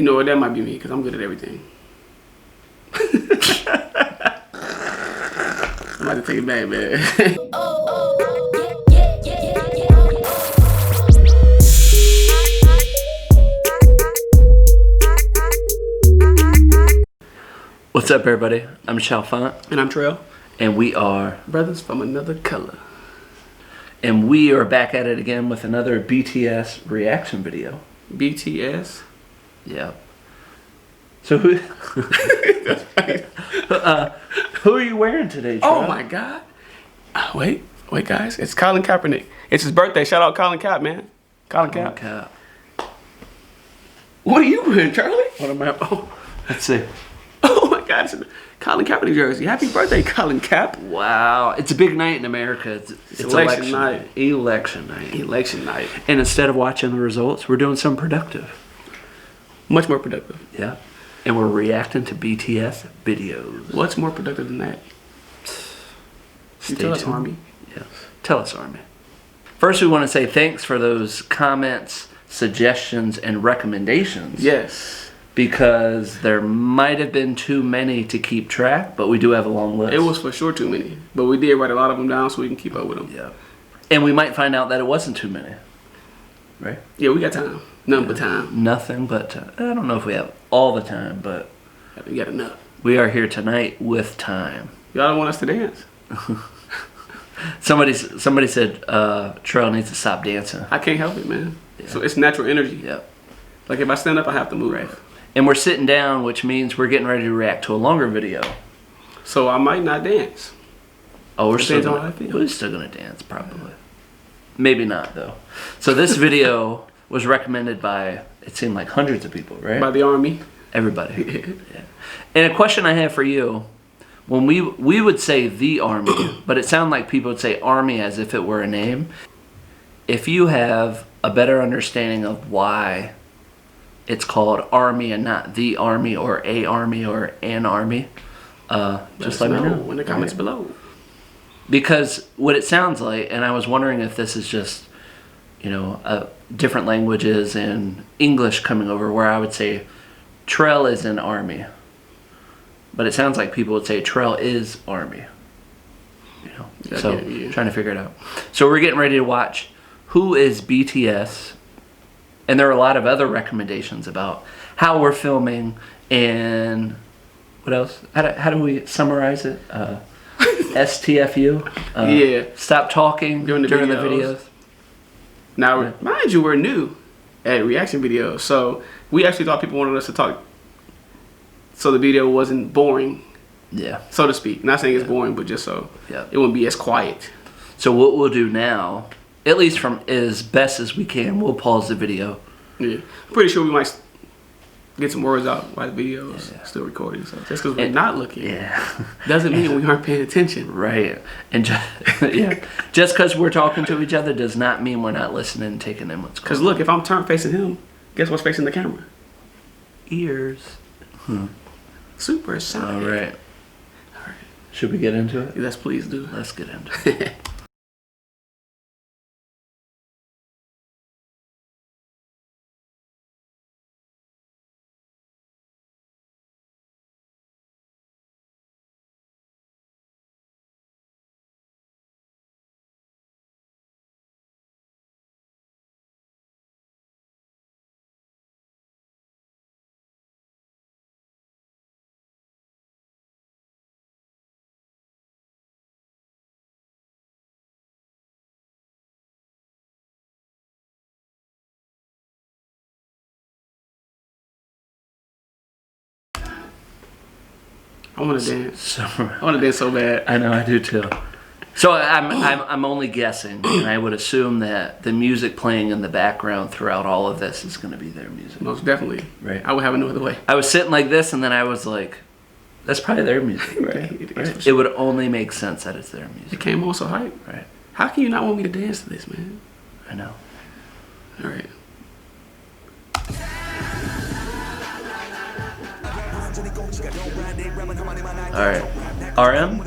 You know what? That might be me because I'm good at everything. I'm about to take it back, man. What's up, everybody? I'm Chalfant. And I'm Trail. And we are brothers from another color. And we are back at it again with another BTS reaction video. BTS? Yeah. So who who are you wearing today, Trail? Oh my God. Wait guys. It's Colin Kaepernick. It's his birthday. Shout out Colin Kaep, man. Colin Kaep. What are you wearing, Charlie? What am I? Oh, let's see. Oh my God, it's a Colin Kaepernick jersey. Happy birthday, Colin Kaep. Wow, it's a big night in America. It's election night. Election night. Election night. And instead of watching the results, we're doing something productive. Much more productive. Yeah. And we're reacting to BTS videos. What's more productive than that? Tell us, Army. Yeah. Tell us, Army. First, we want to say thanks for those comments, suggestions, and recommendations. Yes. Because there might have been too many to keep track, but we do have a long list. It was for sure too many. But we did write a lot of them down so we can keep up with them. Yeah. And we might find out that it wasn't too many. Right? Yeah, we got time. Nothing but time. Nothing but time. I don't know if we have all the time, but we got enough. We are here tonight with time. Y'all don't want us to dance? Somebody said Trail needs to stop dancing. I can't help it, man. Yeah. So it's natural energy. Yep. Like if I stand up, I have to move. Right. And we're sitting down, which means we're getting ready to react to a longer video. So I might not dance. Oh, we're still gonna dance, probably. Maybe not, though. So this video was recommended by, it seemed like hundreds of people, right? By the Army. Everybody. Yeah. And a question I have for you, when we would say the Army, but it sounded like people would say Army as if it were a name. If you have a better understanding of why it's called Army and not the Army or a Army or an Army, just let me know in the comments below. Because what it sounds like, and I was wondering if this is just, different languages and English coming over, where I would say Trail is an Army. But it sounds like people would say Trail is Army. So trying to figure it out. So we're getting ready to watch Who is BTS? And there are a lot of other recommendations about how we're filming and what else? How do we summarize it? STFU. Yeah. Stop talking during the videos. Now, mind you, we're new at reaction videos, so we actually thought people wanted us to talk, so the video wasn't boring. Yeah. So to speak. Not saying it's boring, but just so it wouldn't be as quiet. So what we'll do now, at least from as best as we can, we'll pause the video. Yeah. I'm pretty sure we might get some words out while the video is still recording. So just because we're not looking doesn't mean we aren't paying attention. Right. And just because we're talking to each other does not mean we're not listening and taking in what's going on. Because look, if I'm turned facing him, guess what's facing the camera? Ears. Super excited. All right. Should we get into it? Yes, please do. Let's get into it. I want to dance. I want to dance so bad. I know, I do too. So I'm only guessing, and I would assume that the music playing in the background throughout all of this is going to be their music. Most definitely. Right. I would have it no other way. I was sitting like this, and then I was like, that's probably their music, right? It would only make sense that it's their music. It came on so hype. Right. How can you not want me to dance to this, man? I know. All right. Alright. RM?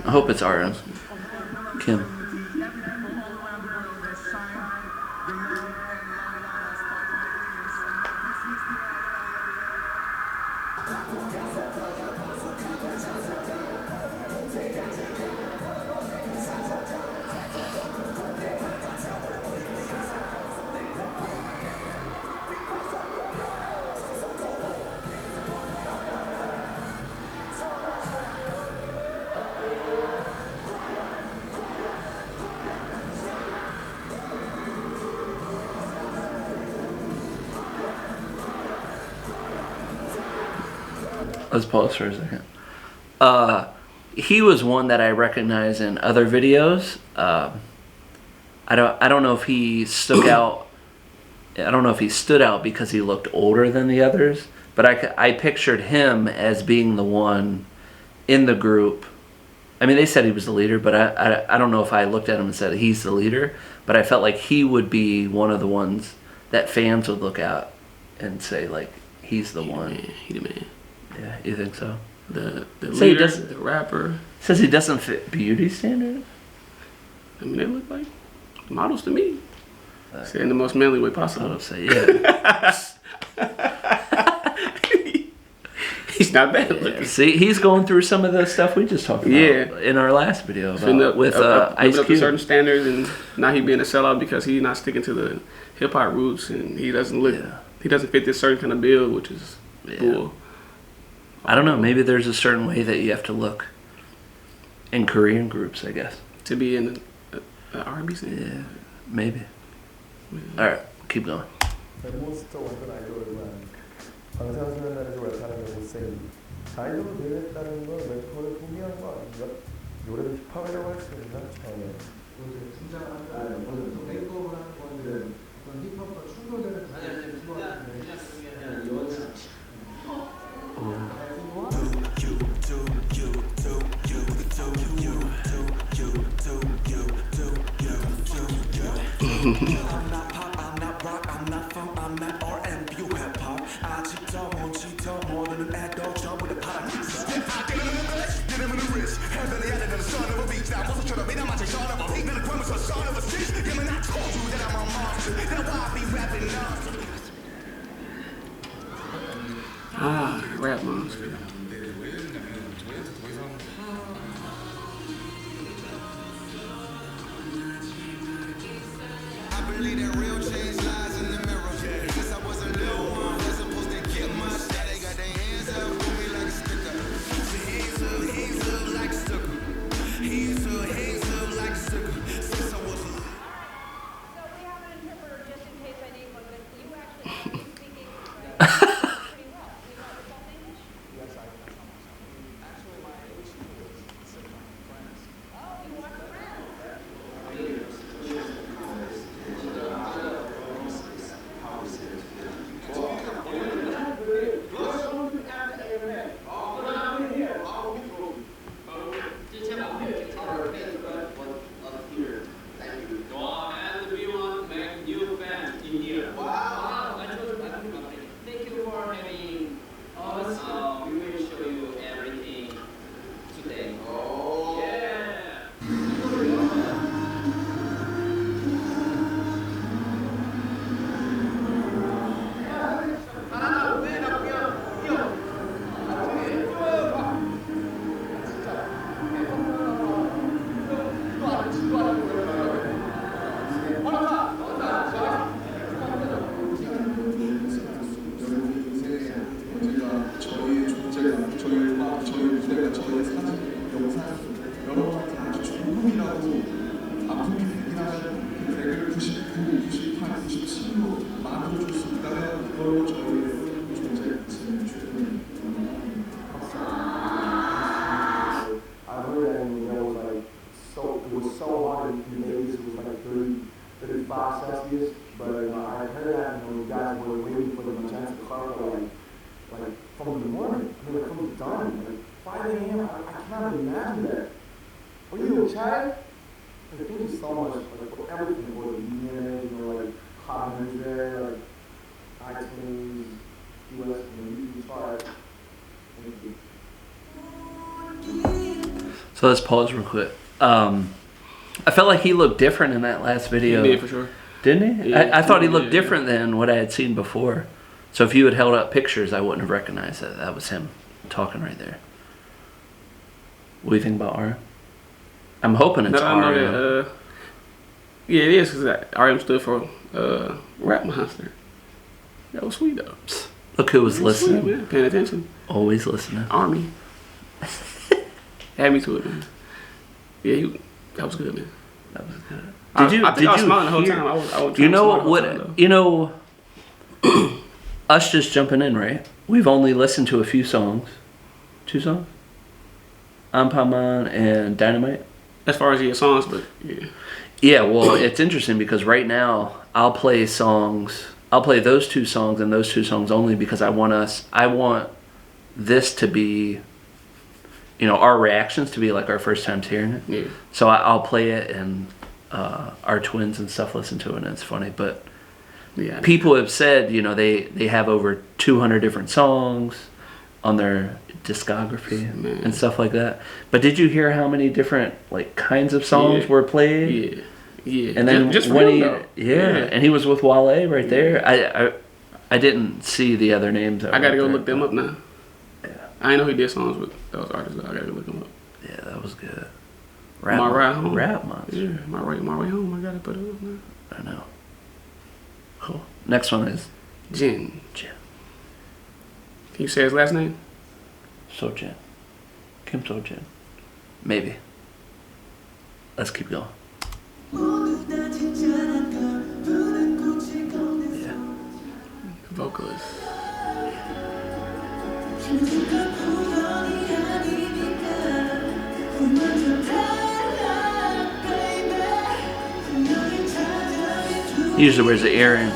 I hope it's RM. Kim. Let's pause for a second. He was one that I recognize in other videos. I don't know if he stuck out. I don't know if he stood out because he looked older than the others, but I pictured him as being the one in the group. I mean, they said he was the leader, but I don't know if I looked at him and said he's the leader, but I felt like he would be one of the ones that fans would look at and say, like, he's the one. He the man. Yeah, you think so? The leader, the rapper. Says he doesn't fit beauty standards? I mean, they look like models to me. Say in the most manly way possible. I would say, yeah. He's not bad looking. Yeah, see, he's going through some of the stuff we just talked about in our last video with Ice Cube. To certain standards, and now he being a sellout because he's not sticking to the hip hop roots, and he doesn't look, he doesn't fit this certain kind of bill, which is bull. I don't know. Maybe there's a certain way that you have to look in Korean groups, I guess. To be in an R&B scene. Yeah, maybe. All right, keep going. 몬스터 완전 아이돌이지만 방탄소년단에서 랩하는 못생긴 아이돌로 되겠다는 건 래퍼를 포기한 거 아닌가? 노래도 힙합이라고 할 수 있나? 처음에 등장한다. 먼저 메이크업을 하는 건데 어떤 힙합과 충돌되는 단어를 쓰고 그냥 이원상 Rap monster. So let's pause real quick. I felt like he looked different in that last video. He did, for sure. Didn't he? Yeah, I thought he looked different than what I had seen before. So if you had held up pictures, I wouldn't have recognized that. That was him talking right there. What do you think about RM? I'm hoping it's RM. Yeah, it is, because RM stood for Rap Monster. That was sweet, though. Look who was listening. Sweet, man. Paying attention. Always listening. Army. Had me to it, man. Yeah, that was good, man. That was good. I think I was smiling the whole time. I was you know what? You know, us just jumping in, right? We've only listened to a few songs. 2 songs. Anpanman and Dynamite. As far as your songs, but yeah. Yeah, well, it's interesting because right now I'll play those 2 songs and those 2 songs only because I want this to be, you know, our reactions to be like our first times hearing it. Yeah. So I'll play it and our twins and stuff listen to it and it's funny. But Yeah. people have said, you know, they have over 200 different songs on their discography and stuff like that. But did you hear how many different like kinds of songs were played? Yeah. Yeah. And then just when him, and he was with Wale right there. I didn't see the other names. I gotta go look them up now. Yeah. I didn't know he did songs with those artists. Though. I gotta go look them up. Yeah, that was good. My Ride Home. Rap Monster. Yeah, my way home. I gotta put it up now. I know. Cool. Next one is Jin. Jin. Can you say his last name? Sojin. Kim Sojin. Maybe. Let's keep going. Yeah. Vocalist. He usually wears an earring.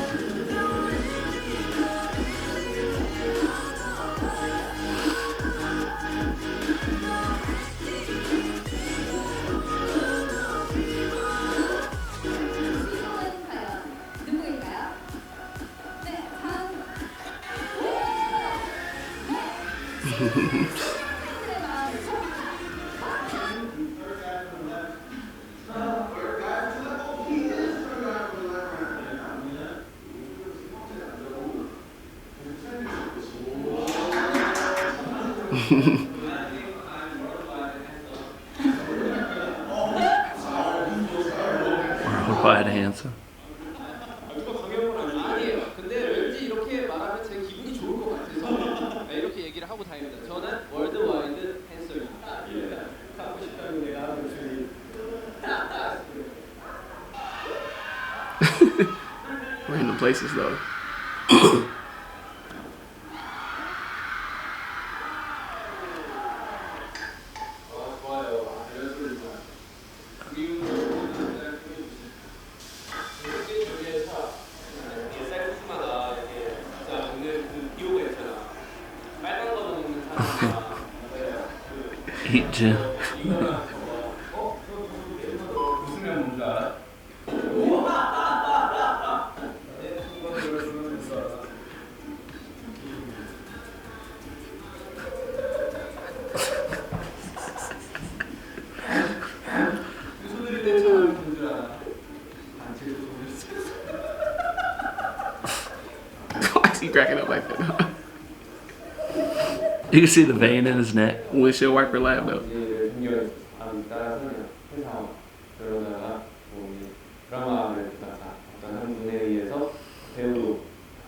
Quiet handsome. 아니에요. 근데 왠지 이렇게 말하면 제 기분이 좋을 것 같아서 이렇게 얘기를 하고 다닙니다. 저는 월드와이드 댄서입니다. 하고 싶다는 내가 하는 중이. Random places though. Eat Jin. Why is he cracking up like that? You can see the vein in his neck. Windshield wiper lab though. 따라서 그러다가 드라마를 보다가 어떤 한 분에 의해서 배우로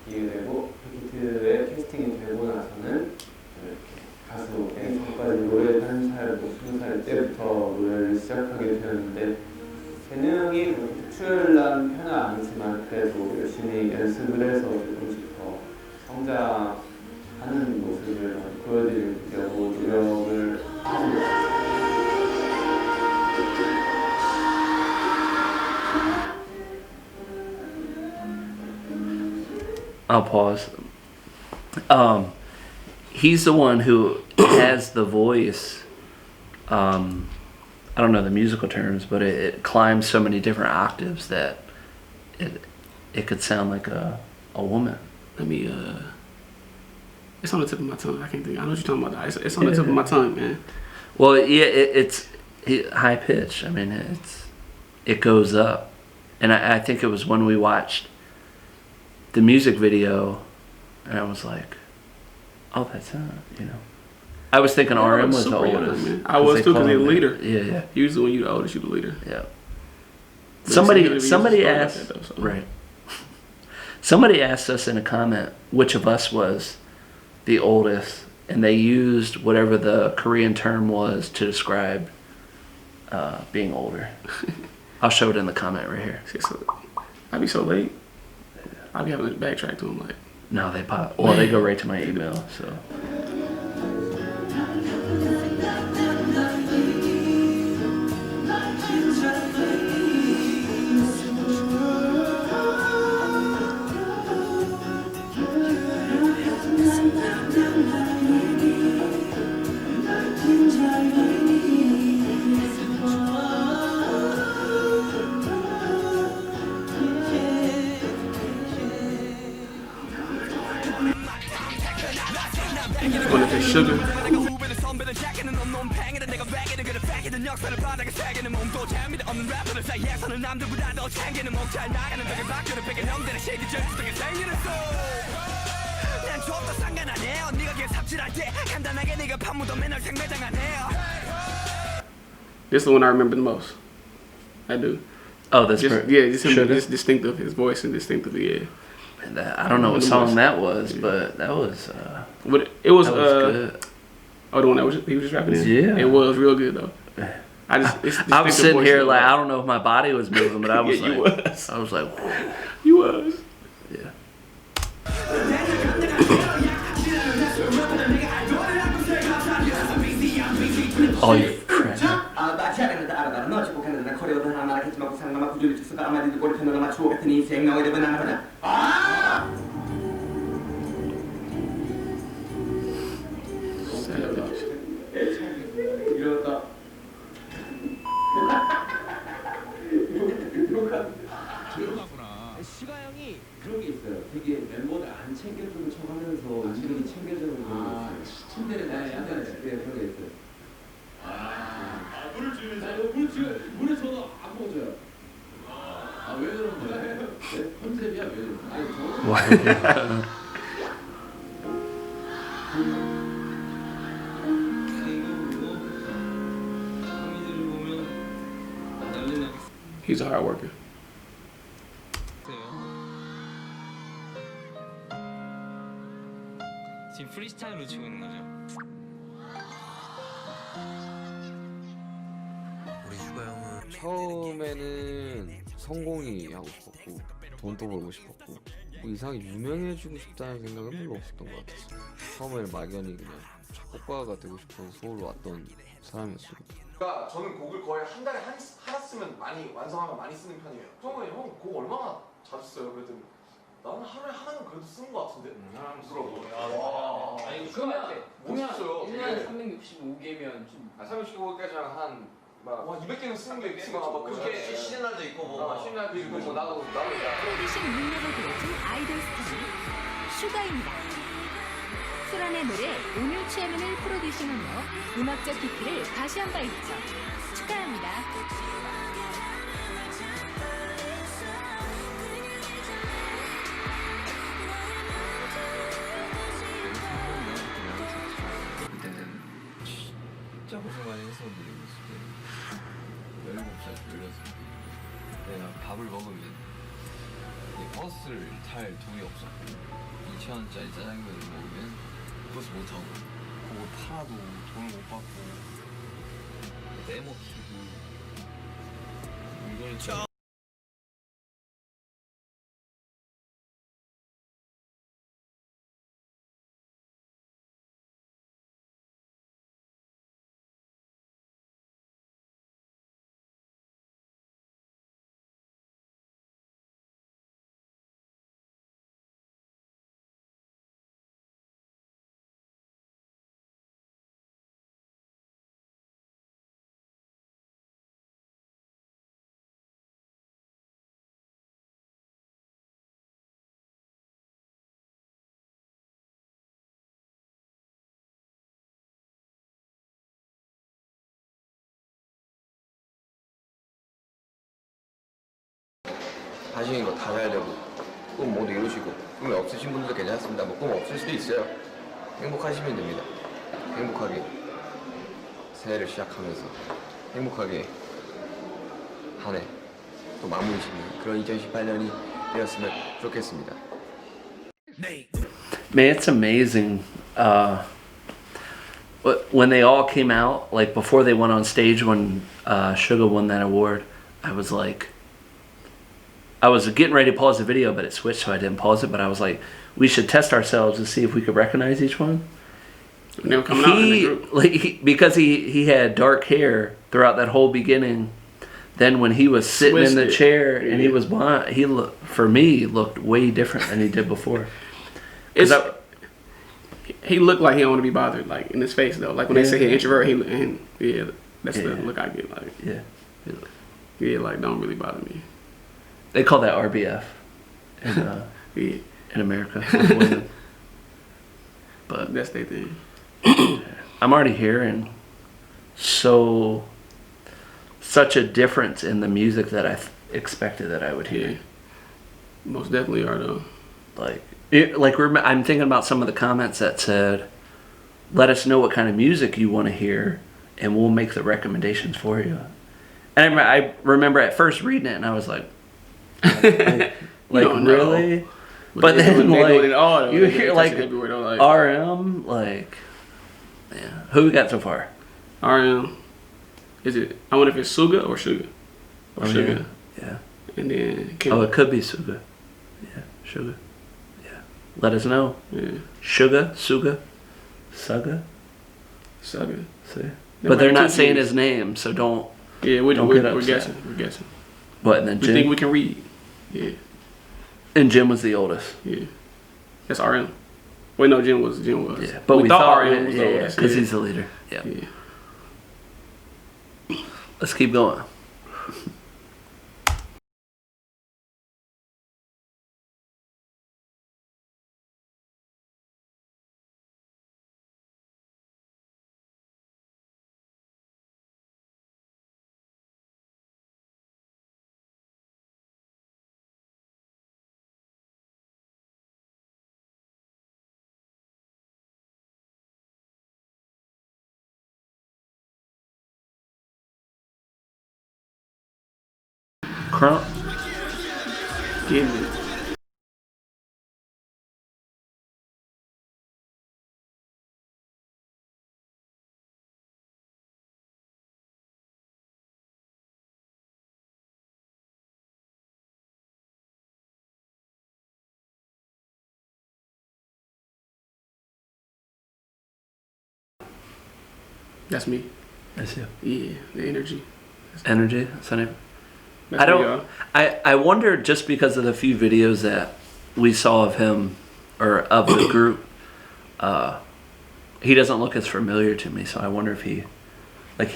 바뀌게 되고 BTS에 캐스팅이 되고 나서는 가수에 전까지 노래 한 살, 20살 때부터 노래를 시작하게 되었는데 재능이 그렇게 특출난 편은 아니지만 그래도 열심히 연습을 해서 조금씩 더 성장하는 모습을 보여드리려고 노력을 하고 있습니다. I'll pause. He's the one who has the voice. I don't know the musical terms, but it climbs so many different octaves that it could sound like a woman. Let me it's on the tip of my tongue. I can't think. I know what you're talking about. It's on the tip of my tongue, man. Well, yeah, it's high pitch. I mean, it goes up, and I think it was when we watched the music video, and I was like, "Oh, that's him," you know. I was thinking RM was the oldest. Young, I was too because he's the leader. Yeah. Usually when you're the oldest, you're the leader. Yeah. But Somebody asked, that, though, so. right. Somebody asked us in a comment which of us was the oldest, and they used whatever the Korean term was to describe being older. I'll show it in the comment right here. I'd be so late. I'd be having to backtrack to him like. No, they pop. Well, they go right to my email. So. One of the Suga. This is the one I remember the most. I do. Oh, this Just, yeah, just him, Suga? just distinctive, his voice and distinctively, yeah. I don't know what song that was, but that was. But it was, good. Oh, the one that he was just rapping in? Yeah. It was real good though. I was sitting here like I don't know if my body was moving, but I was yeah, like, was. I was like, You was. yeah. Oh, you crap. 이러다 슈가 형이 그런 게 있어요. 되게 멤버들 안 챙겨주는 척하면서 은근히 챙겨주는 그런 게 있어요. 침대를 다 약간 그런 게 있어요. 물을 주면서 물을 저도 안 먹어줘요. 왜 그런 거야? 컨셉이야 왜? 아니 저는 He's a hard worker. 지금 프리스타일로 치고 있는 거죠? 우리 슈가 형은 처음에는 성공이 하고 싶었고 돈도 벌고 싶었고 뭐 이상하게 유명해지고 싶다는 생각은 별로 없었던 것 같았어요. 처음에는 막연히 그냥 작곡가가 되고 싶어서 서울로 왔던 사람이었어요. 그러니까 저는 곡을 거의 한 달에 하나 쓰면 많이 완성하면 많이 쓰는 편이에요. 형은 곡 얼마나 자주 써요? 그랬더니 나는 하루에 하나는 그래도 쓰는 것 같은데? 하나는 쓰라고. 아니 그러면 멋있어요. 1년에 365개면 좀 365개까지랑 한 막 와 200개는 쓰는 게 있으면 막 그렇게 그렇게 쉬는 날도 있고 쉬는 날도 있고 뭐 나도 프로듀싱 능력을 보여준 아이돌 스타 슈가입니다. 소란의 노래 오늘 취하면을 프로듀싱하며 음악적 깊이를 가시한 바 있죠. 축하합니다. 그때는 진짜 고생 많이 했었는데 어렸을 때 17살, 16살 내가 밥을 먹으면 이 버스를 탈 돈이 없었고 2,000원짜리 짜장면을 먹으면 버스 못 타고 그거 팔아도 돈을 못 받고 떼먹히고 이걸 좀 하시는 거 다 잘 되고 꿈 모두 이루시고 꿈이 없으신 분들도 괜찮습니다. 뭐 꿈 없을 수도 있어요. 행복하시면 됩니다. 행복하게 새해를 시작하면서 행복하게 한 해 또 마무리 짓는 그런 2018년이 되었으면 좋겠습니다. Man, it's amazing. When they all came out, like before they went on stage, when Suga won that award, I was like, I was getting ready to pause the video, but it switched, so I didn't pause it. But I was like, we should test ourselves to see if we could recognize each one. And they were coming out in the group. Because he had dark hair throughout that whole beginning. Then when he was sitting in the chair and he was blind, for me looked way different than he did before. He looked like he don't want to be bothered, like in his face though. Like when they say he's introvert, that's the look I get. Like like don't really bother me. They call that RBF in America. but That's their thing. I'm already hearing such a difference in the music that I expected that I would hear. Yeah. Most definitely are though. I'm thinking about some of the comments that said, "Let us know what kind of music you want to hear, and we'll make the recommendations for you." And I remember at first reading it, and I was like, don't really? know. But then you hear like everywhere, RM, like, yeah. Who we got so far? RM. Is it? I wonder if it's Suga or Suga. Or Suga. Yeah. And then it could be Suga. Yeah, Suga. Yeah. Let us know. Yeah. Suga. See. But they're not saying his name, so don't. Yeah, we're guessing. We're guessing. What? And then we Jim? think we can read. Yeah. And Jim was the oldest. Yeah. That's RM. Wait, no, Jim was. Yeah, but we thought RM was the oldest because he's the leader. Yeah. Let's keep going. Crump. Give me. That's me. That's you. Yeah, the energy. Energy. That's the name. That's I wonder, just because of the few videos that we saw of him or of the group, he doesn't look as familiar to me. So I wonder if he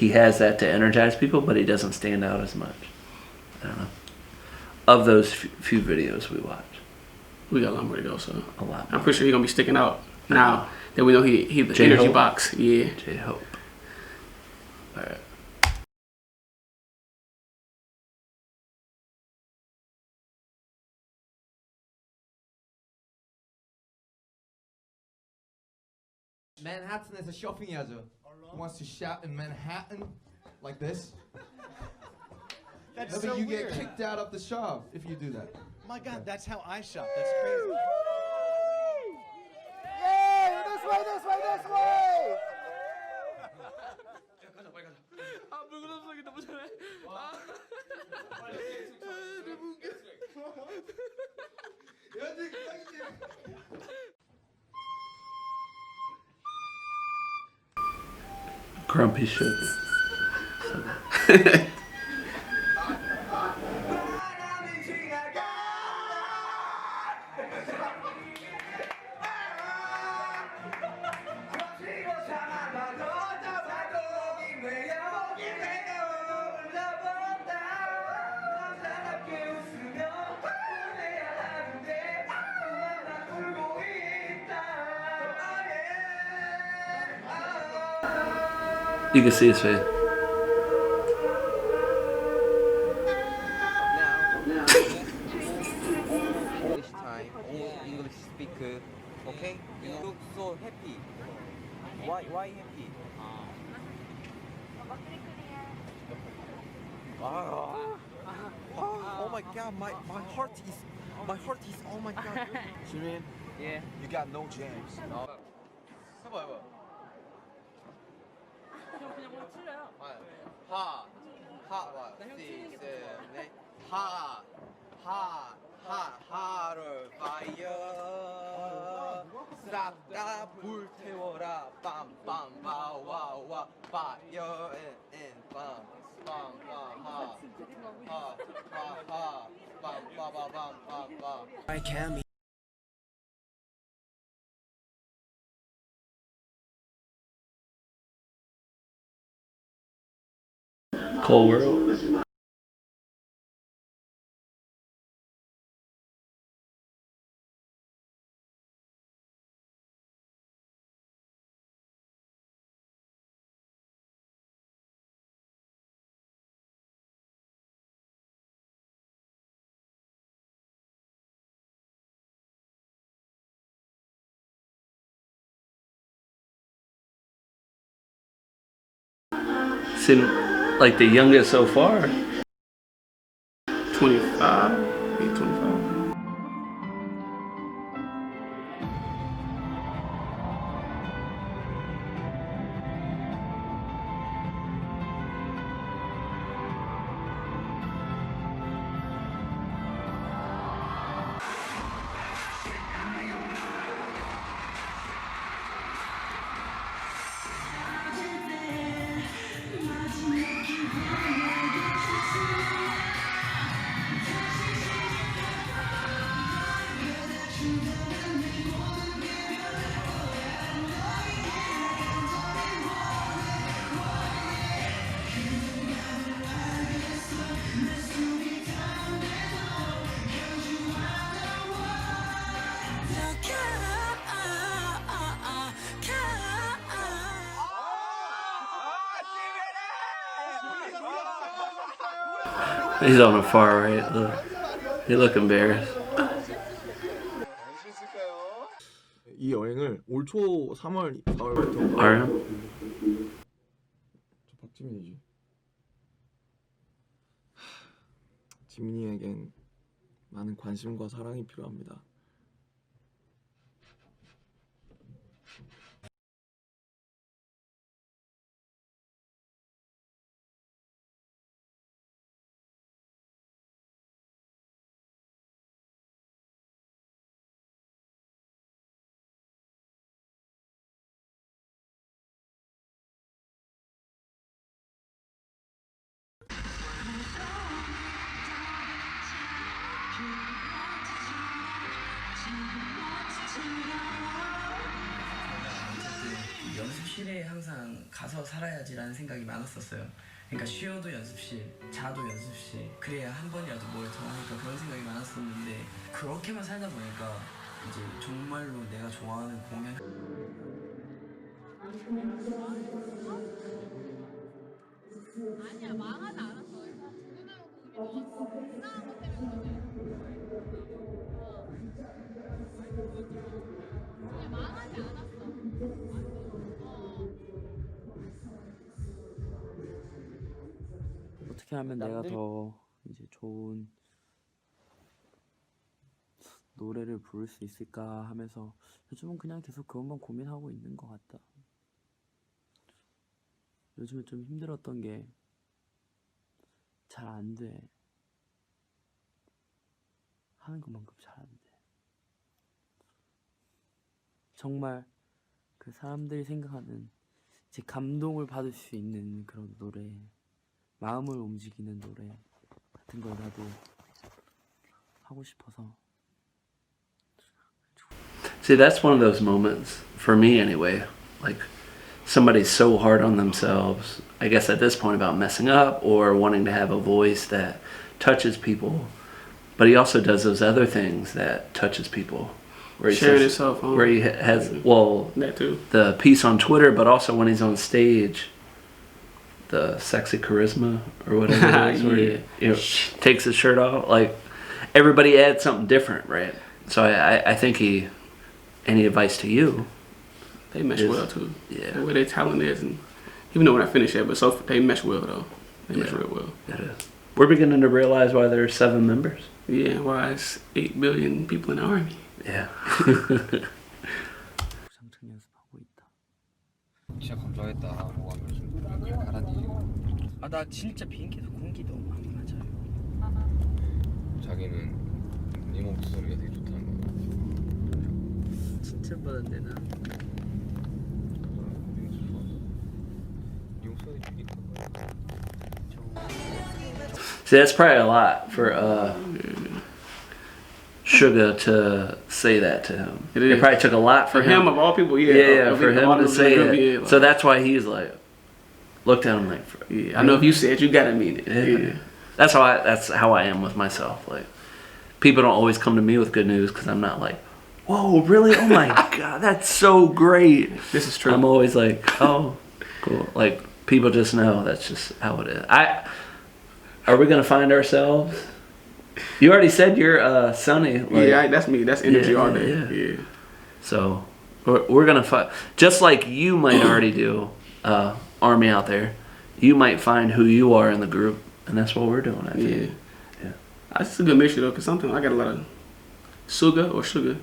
has that to energize people, but he doesn't stand out as much. I don't know. Of those few videos we watched, we got a lot more to go. So a lot. I'm pretty sure he's gonna be sticking out now that we know he the energy Hope. box. Yeah. J-Hope. All right. Manhattan에서 쇼핑해야죠. Who wants to shop in Manhattan like this? That's Maybe so you weird. get kicked out of the shop if you do that. My God, that's how I shop. That's crazy. Yay! This way, this way, this way! Grumpy shit. You can see his face. English time, only English speaker. Okay? You look so happy. Why happy? Oh my God, my heart is oh my God. Jimin, Yeah. you got no jams. 해봐. 그냥 뭐 틀려요. 하를 파이어 싹 다 불태워라 빰빰 와와와 파이어 빰빰빰빰빰빰빰빰빰빰 Cold World. Seem like the youngest so far. 25. Maybe 25. He's on the far right. Look. He look embarrassed. 이 여행을 올 초 3월, 4월부터. RM? 저 박지민이지. 지민이에겐 많은 관심과 사랑이 필요합니다. 연습실에 항상 가서 살아야지라는 생각이 많았었어요. 그러니까 쉬어도 연습실, 자도 연습실, 그래야 한 번이라도 뭘 더 하니까 그런 생각이 많았었는데 그렇게만 살다 보니까 이제 정말로 내가 좋아하는 공연 아니야 망하지 않았어. 그대로 공이 나왔어. 이상한 것 때문에 그냥 망하지 않았어. 어떻게 하면 내가 더 이제 좋은 노래를 부를 수 있을까 하면서 요즘은 그냥 계속 그것만 고민하고 있는 것 같다. 요즘에 좀 힘들었던 게 잘 안 돼. 하는 것만큼 잘 안 돼. 정말 그 사람들이 생각하는 이제 감동을 받을 수 있는 그런 노래, 마음을 움직이는 노래 같은 걸 나도 하고 싶어서. See, that's one of those moments, for me anyway, like somebody's so hard on themselves, I guess at this point about messing up or wanting to have a voice that touches people, but he also does those other things that touches people. Where he sharing says, himself on. where he has, well, that too. The piece on Twitter, but also when he's on stage, the sexy charisma or whatever it is, where he you know, takes his shirt off. Like, everybody adds something different, right? So I think he, any advice to you? They mesh well too. Yeah. The way their talent is, and even though we're not finished yet, but so they mesh well though. They mesh real well. It is. We're beginning to realize why there's 7 members. Yeah, why it's 8 billion people in the army. Yeah. 장창 연습하고 있다. 진짜 감사했다. 뭐 하면 좀 가란 일이고. 아, 나 진짜 비행기에서 공기 너무 안 맞아요. 자기는 네 목소리가 되게 좋다는 거. 칭찬받았네 나. 네 목소리 유니크한 거야. See, that's probably a lot for Suga to say that to him. It probably took a lot for him. of all people, yeah. Yeah, for him to say it. Like, so that's why he's like, looked at him like, yeah, I know if you say it, you gotta mean it. Yeah. That's how I am with myself. Like, people don't always come to me with good news because I'm not like, whoa, really? Oh my god, that's so great. This is true. I'm always like, oh, cool. Like, people just know that's just how it is. Are we gonna find ourselves? You already said you're Sunny. Like, yeah, that's me. That's energy all day. Yeah. So we're gonna find, just like you might already do, Army out there. you might find who you are in the group, and that's what we're doing. I think. Yeah. That's a good mixture though, cause sometimes I got a lot of Suga or Sugar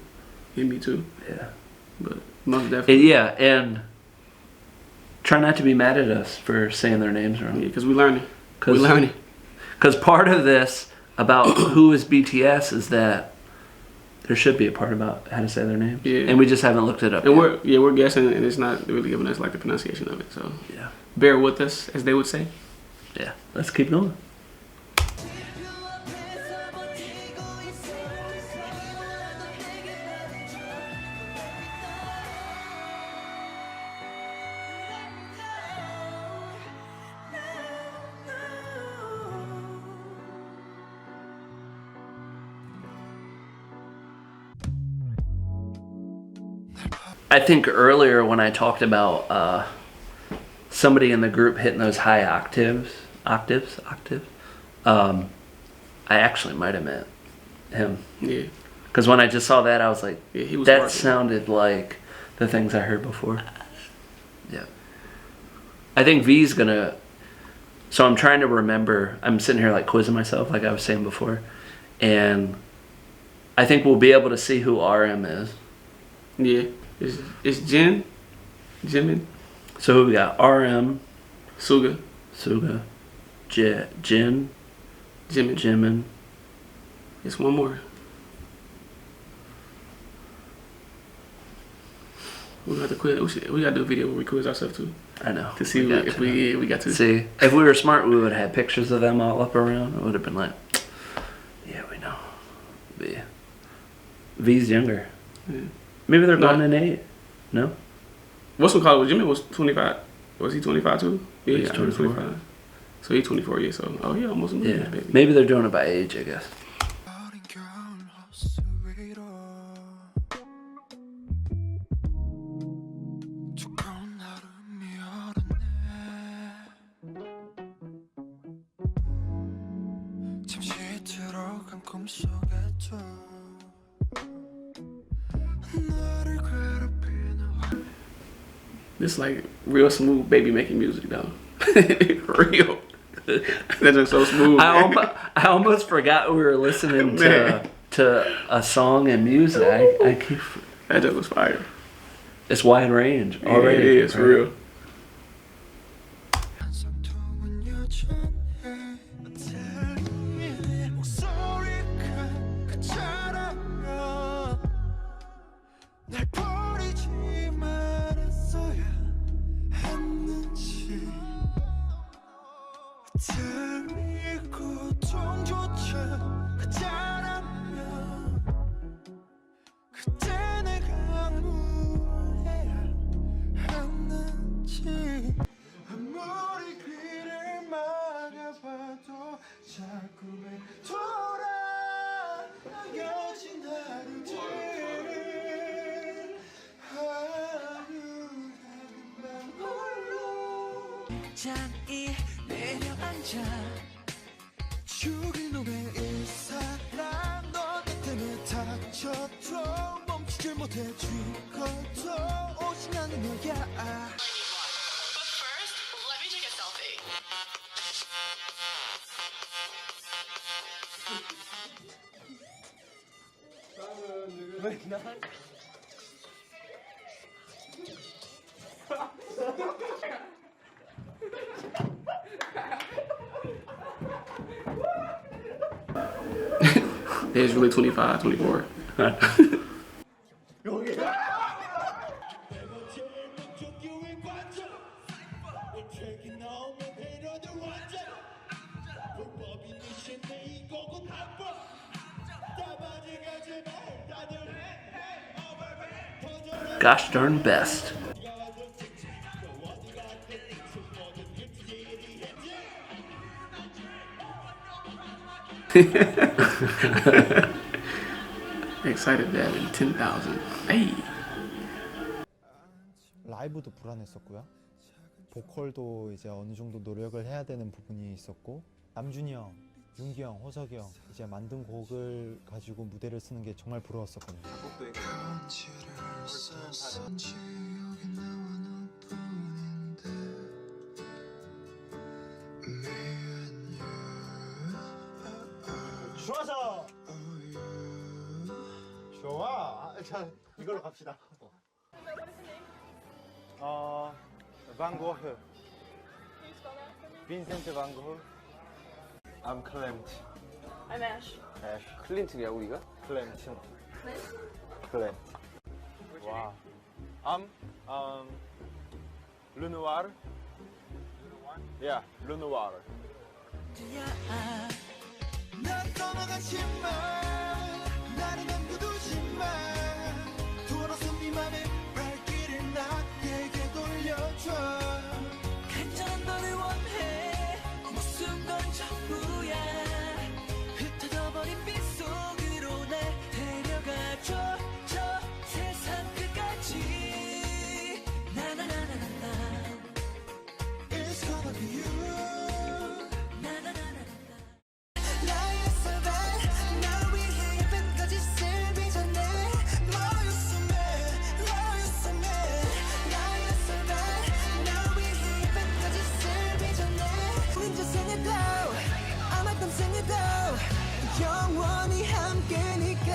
in me too. Yeah. But most definitely. And try not to be mad at us for saying their names wrong. Yeah, cause we learning. We learning. Cause part of this about who is BTS is that there should be a part about how to say their names. Yeah. And we just haven't looked it up. And yet. we're guessing, and it's not really giving us like the pronunciation of it. So yeah, bear with us, as they would say. Yeah, let's keep going. I think earlier when I talked about somebody in the group hitting those high octaves, I actually might have meant him. Yeah. Because when I just saw that, I was like, yeah, he was that working. sounded like the things I heard before. Yeah. I think V's gonna. So I'm trying to remember. I'm sitting here like quizzing myself, like I was saying before, and I think we'll be able to see who RM is. Yeah. It's Jimin. So who we got? RM, Suga, Jimin. It's one more. We got to quiz. We got to do a video where we quiz ourselves too. I know. To see if we got to see. If we were smart, we would have had pictures of them all up around. It would have been like, yeah, we know. But yeah. V's younger. Yeah. Maybe they're going in 8. No? What's one called? Jimin was 25. Was he 25 too? Yeah, he's 25. So he's 24 years old. Oh, he almost moved. Yeah. Baby. Maybe they're doing it by age, I guess. This like real smooth baby making music though. Real. That's just so smooth. I almost forgot we were listening to a song and music. I keep. That joke was fire. It's wide range already. Yeah, it is for real. 잔이 내려앉아 죽일 놈의 이 사랑 너 때문에 다쳐도 멈추질 못해 죽어도 오지 않는 너야. But first, let me take a selfie. 왜 나? It's really 25, 24. Gosh darn best. Excited to have 10,000. Hey. 라이브도 불안했었고요. 보컬도 이제 어느 정도 노력을 해야 되는 부분이 있었고, 남준이 형, 윤기 형, 호석이 형 이제 만든 곡을 가지고 무대를 쓰는 게 정말 부러웠었거든요. 자, 이걸로 갑시다. Van Gogh. 빈센트 Van Gogh. I'm Clement. I'm Ash. Ash. 클린트냐 우리가? Clement. Clement. 와. I'm Lenoir. Yeah, Lenoir. 난 떠나가지마 나를 남겨두지마 돌아서 네 맘에 발길을 나에게 돌려줘 간절한 너를 원해 무슨 건 전부야 흩어져버린 빛 속으로 날 데려가줘 저 세상 끝까지 나나나나나 It's gonna be you 영원히 함께니까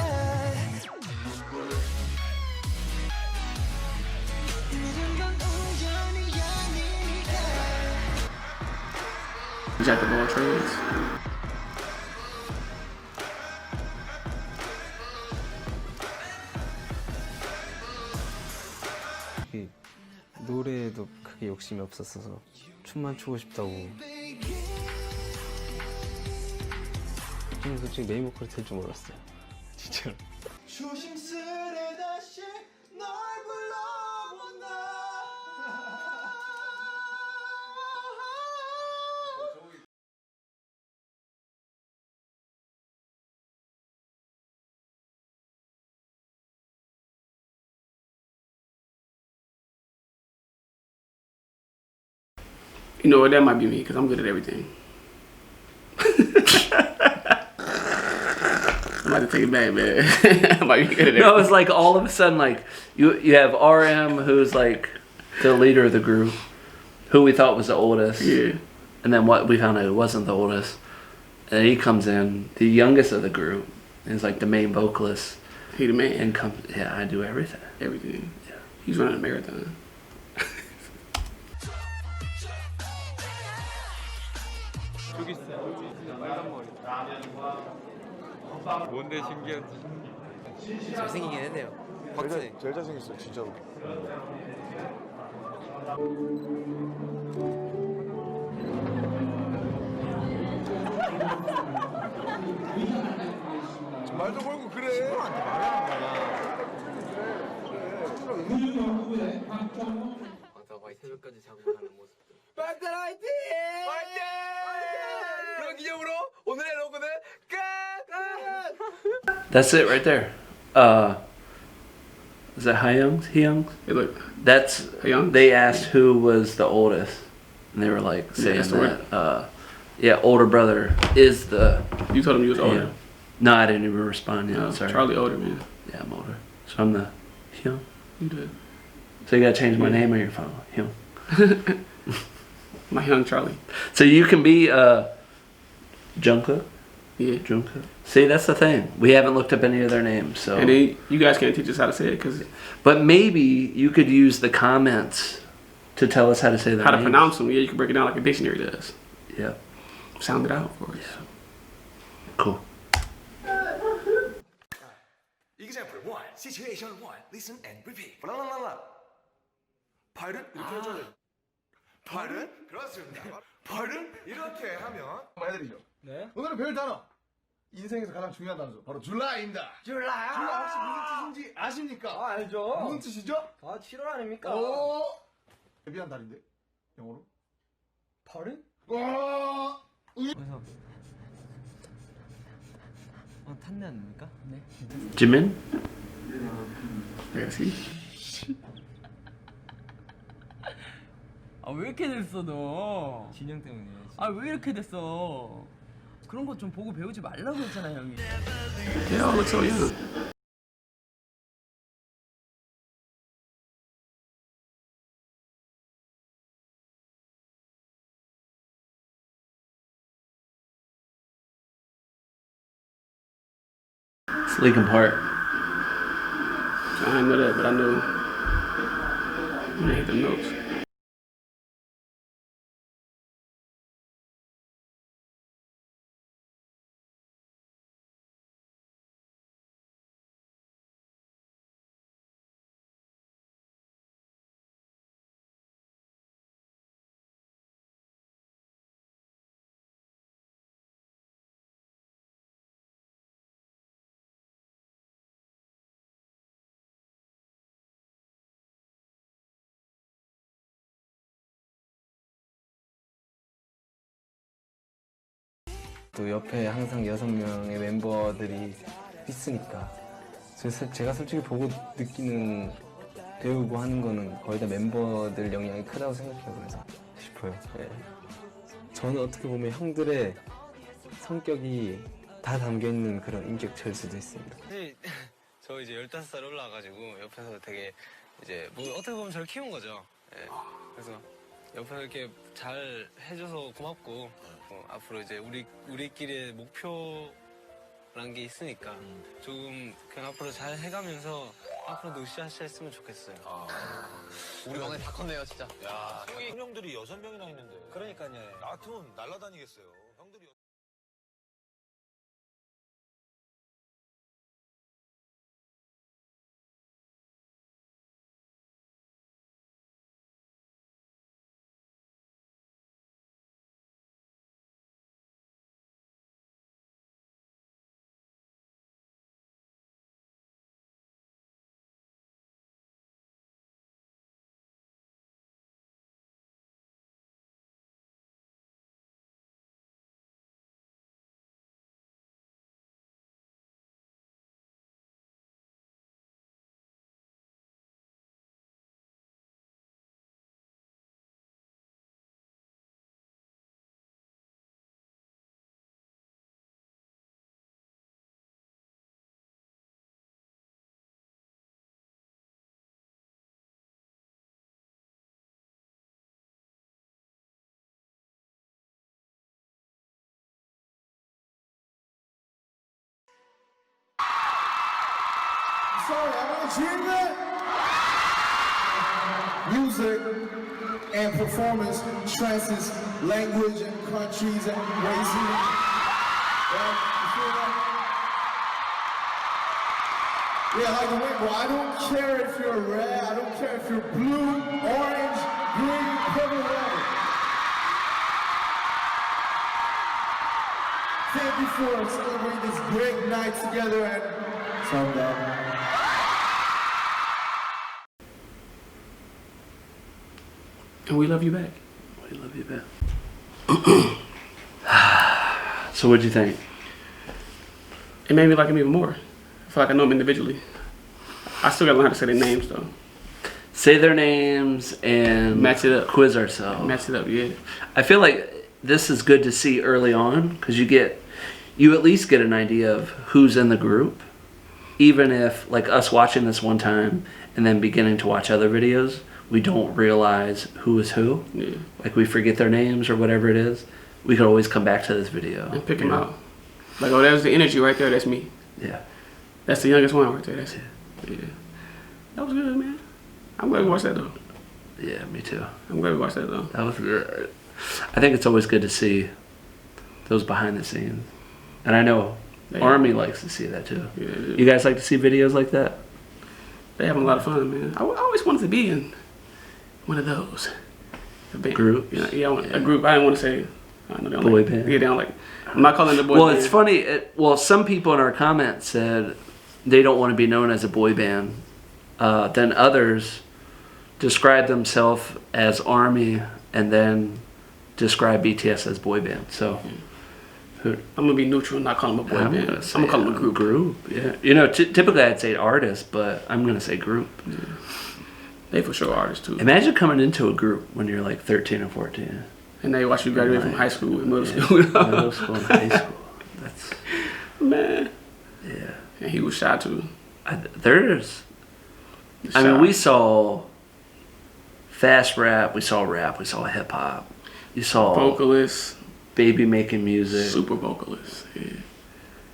모든 건 우연이 아니니까 Jack of all trades. 노래에도 크게 욕심이 없었어서 춤만 추고 싶다고. 저는 솔직히 메인 보컬 될 줄 몰랐어요. 진짜로. 조심스레 다시 널 불러본다 You know what? That might be me because I'm good at everything. I'm about to take it back, man. I might be good at everything. No, it's like all of a sudden, like you have RM, who's like the leader of the group, who we thought was the oldest. Yeah. And then what we found out it wasn't the oldest. And he comes in, the youngest of the group, and is like the main vocalist. He the man. And comes, yeah, I do everything. Everything. Yeah. He's running a marathon. 저기 있어요. 빨간 머리. 뭔데 신기한지. 잘생기긴 했네요. 확실히. 제일 잘생겼어요, 진짜로. 말도 걸고 그래. 친구한테 말하는 거야. 방탄 새벽까지 자고 가는 모습들. 방탄 화이팅! 화이팅! 그런 기념으로 오늘의 로고는 끝! That's it right there. Is that Hayoung? Hayoung? Hey, look. That's Hayoung? They asked who was the oldest, and they were like saying that's the that. Yeah, older brother is the. You told him you was older. Yeah. No, I didn't even respond yet. No, Sorry. Charlie older, man. Yeah, I'm older. So I'm the Hyung. You did. So you gotta change my name on your phone, Hyung. My young Charlie. So you can be Jungkook. Yeah. Jungkook. See, that's the thing. We haven't looked up any of their names, so. And then you guys can't teach us how to say it because. But maybe you could use the comments to tell us how to say their How names. to pronounce them? Yeah, you can break it down like a dictionary does. Yeah. Sound it out for us. Yeah. Cool. Example 1, situation 1, listen and repeat. 블라블라블라. 발은 이렇게 해줘야 돼. 발은 그렇습니다. 발은 이렇게 하면 말해드리죠. 네. 오늘은 배울 단어. 인생에서 가장 중요한 단어죠. 바로 줄라입니다. 줄라. 줄라 혹시 무슨 뜻인지 아십니까? 아, 알죠. 무슨 뜻이죠? 아, 7월 아닙니까? 오. 데뷔한 달인데 영어로? 발은? 와. 그래서 탄내 아닙니까? 네. Jimin? Yeah, see? 아, 왜 이렇게 됐어 너? 진영 때문이에요. 아, 왜 이렇게 됐어? 그런 거 좀 보고 배우지 말라고 했잖아, 형이. They all look so young. It's Linkin Park. I didn't know that, but I knew when I hit the notes. 또 옆에 항상 6명의 멤버들이 있으니까 제가 솔직히 보고 느끼는 배우고 하는 거는 거의 다 멤버들 영향이 크다고 생각해요. 그래서 싶어요. 네. 저는 어떻게 보면 형들의 성격이 다 담겨있는 그런 인격체일 수도 있습니다. 저 이제 15살 올라와가지고 옆에서 되게 이제 뭐 어떻게 보면 저를 키운 거죠. 네. 그래서 옆에서 이렇게 잘 해줘서 고맙고 앞으로 이제 우리끼리의 목표란 게 있으니까 조금 그냥 앞으로 잘 해가면서 앞으로도 으쌰으쌰 했으면 좋겠어요. 우리 막내 다 컸네요, 진짜. 야, 형들이 6명이나 있는데. 그러니까요. 나 같으면 날라다니겠어요. 형들이. Sorry, I'm on Jimin. Music and performance transcends language and countries and races. Yeah, you feel that? Yeah, like the rainbow. I don't care if you're red, I don't care if you're blue, orange, green, purple, whatever. Thank you for celebrating this great night together and someday. And we love you back. We love you back. So what'd you think? It made me like him even more. I feel like I know them individually. I still gotta learn how to say their names though. Say their names and match it up. Quiz ourselves. Match it up, yeah. I feel like this is good to see early on because you at least get an idea of who's in the group. Even if, like us watching this one time and then beginning to watch other videos, we don't realize who is who. Yeah. Like we forget their names or whatever it is. We could always come back to this video. And pick them out. Like, oh, there's the energy right there. That's me. Yeah. That's the youngest one right there. That's it. Yeah. That was good, man. I'm glad we watched that, though. Yeah, me too. I'm glad we watched that, though. That was good. I think it's always good to see those behind the scenes. And I know Army likes to see that, too. Yeah, you guys like to see videos like that? They're having a lot of fun, man. I always wanted to be in one of those. Group? Yeah, a group. I didn't want to say... I know they don't boy like, band. Yeah, they don't like... I'm not calling it a boy band. band. It's funny. Some people in our comments said they don't want to be known as a boy band. Then others describe themselves as Army and then describe BTS as boy band. So... I'm gonna be neutral and not call them a boy band. I'm gonna call them a group. Group, yeah. You know, typically I'd say artist, but I'm gonna say group. Yeah. They for sure artists too. Imagine coming into a group when you're like 13 or 14. And they watch you graduate from high school and middle school. Middle school and high school. That's man. Yeah. And he was shy too. I mean, we saw fast rap, we saw hip hop, you saw vocalists. Baby making music. Super vocalist, yeah.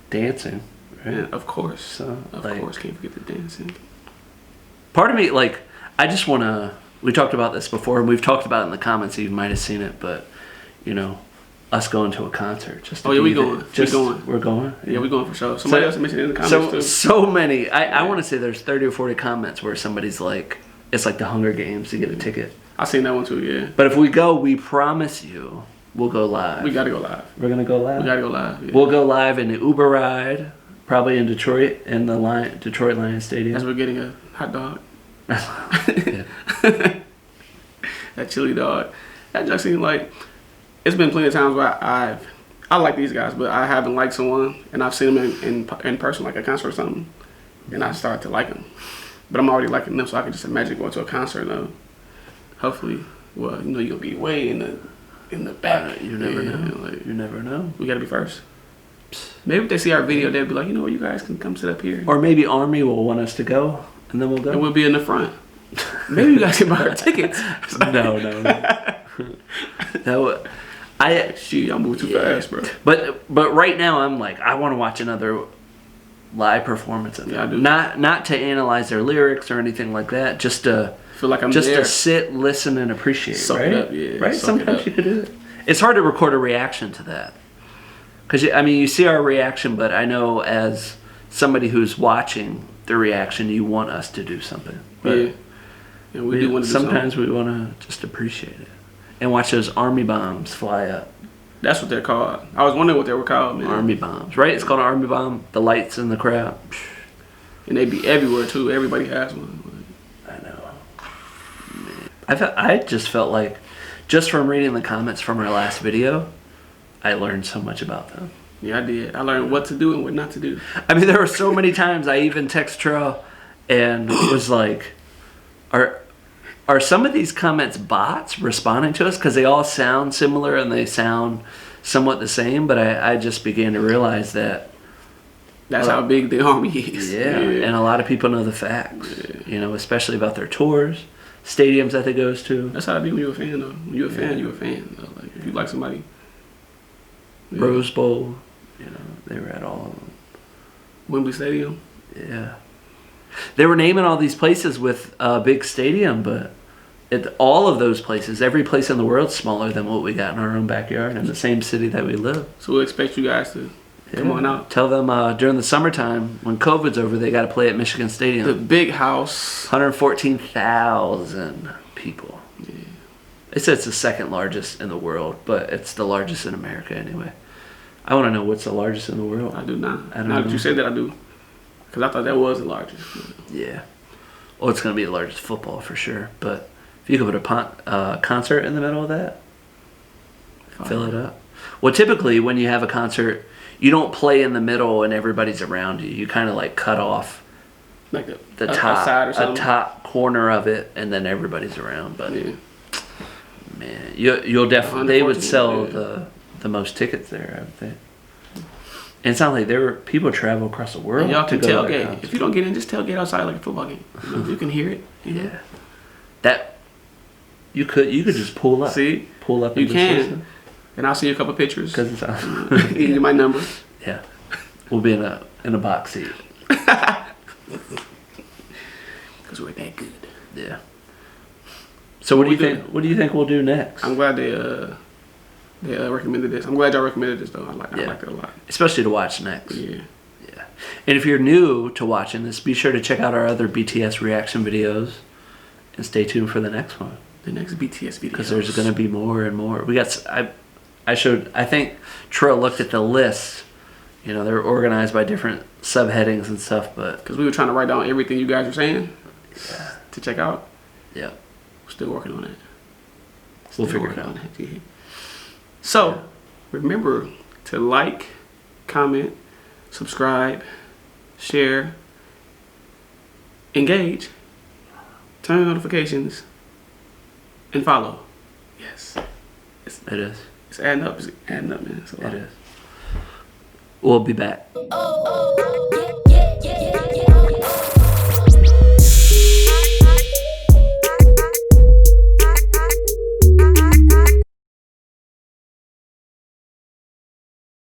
Dancing, right? Yeah, of course. So, of course, can't forget the dancing. Part of me, like, I just want to. We talked about this before, and we've talked about it in the comments. You might have seen it, but you know, us going to a concert. Just to we going. We're going. Yeah, we're going for sure. Somebody else mentioned it in the comments too. So many. I want to say there's 30 or 40 comments where somebody's like, it's like the Hunger Games to get a ticket. I seen that one too. Yeah. But if we go, we promise you, we'll go live. We gotta go live. We're gonna go live. We gotta go live. Yeah. We'll go live in the Uber ride, probably in Detroit, in the Detroit Lions Stadium. As we're getting a hot dog. Yeah. That chili dog. That just seems like it's been plenty of times where I like these guys, but I haven't liked someone, and I've seen them in person, like a concert or something, and I start to like them. But I'm already liking them, so I can just imagine going to a concert though. Hopefully, well, you know, you're gonna be way in the back. You never know. Like, you never know. We gotta be first. Maybe if they see our video, they'll be like, you know what, you guys can come sit up here. Or maybe Army will want us to go, and then we'll go. And we'll be in the front. Maybe you guys can buy our tickets. No. Shoot, I'm moving too fast, bro. But right now, I'm like, I want to watch another live performance of them. Yeah, I do. Not to analyze their lyrics or anything like that. Just to feel like I'm just there. To sit, listen, and appreciate. Soak right? it up, yeah. Right. Soak Sometimes you could do it. It's hard to record a reaction to that. Because I mean, you see our reaction, but I know as somebody who's watching the reaction, you want us to do something. But yeah. And we do want to do sometimes something. we want to just appreciate it and watch those army bombs fly up. That's what they're called. I was wondering what they were called, man. Army bombs, right? It's called an army bomb. The lights in the crowd. And they be everywhere too. Everybody has one. I know. Man. I just felt like, just from reading the comments from our last video, I learned so much about them. Yeah, I did. I learned what to do and what not to do. I mean, there were so many times I even text Trell and was like, are some of these comments bots responding to us? Because they all sound similar and they sound somewhat the same, but I just began to realize that that's how big the army is. Yeah, and a lot of people know the facts, you know, especially about their tours, stadiums that they goes to. That's how it be when you're a fan, though. When you're a fan, you're a fan. Though. Like, if you like somebody. Yeah. Rose Bowl, you know, they were at all of them. Wembley Stadium. Yeah. They were naming all these places with a big stadium, but all of those places, every place in the world, smaller than what we got in our own backyard in the same city that we live. So we'll expect you guys to come on out. Tell them during the summertime, when COVID's over, they got to play at Michigan Stadium. The big house. 114,000 people. Yeah. It says it's the second largest in the world, but it's the largest in America anyway. I want to know what's the largest in the world. I do not. I don't now know. that you say that, I do. Because I thought that was the largest. Yeah. Well, it's going to be the largest football for sure. But if you could put a concert in the middle of that, fill it up. Well, typically when you have a concert, you don't play in the middle and everybody's around you. You kind of like cut off like the top corner of it, and then everybody's around. But man, you'll definitely, they would sell the most tickets there, I would think. And it's not like people travel across the world. And y'all can to go tailgate. If you don't get in, just tailgate outside like a football game. You can hear it. You know? Yeah. That you could just pull up. See, pull up. You can. And I'll see a couple pictures. Because it's give you my number. Yeah, we'll be in a box seat. Because we're that good. Yeah. So what do you think? What do you think we'll do next? I'm glad they recommended this. I'm glad y'all recommended this though. I like it a lot. Especially to watch next. Yeah. Yeah. And if you're new to watching this, be sure to check out our other BTS reaction videos, and stay tuned for the next one. The next BTS video. Because there's going to be more and more. We got. I think Trill looked at the list. You know, they're organized by different subheadings and stuff, but because we were trying to write down everything you guys were saying to check out. Yeah. We're still working on it. We'll figure it out. So, remember to like, comment, subscribe, share, engage, turn on notifications, and follow. Yes. It is. It's adding up. It's adding up, man. It's a lot. It is. We'll be back. Oh, oh.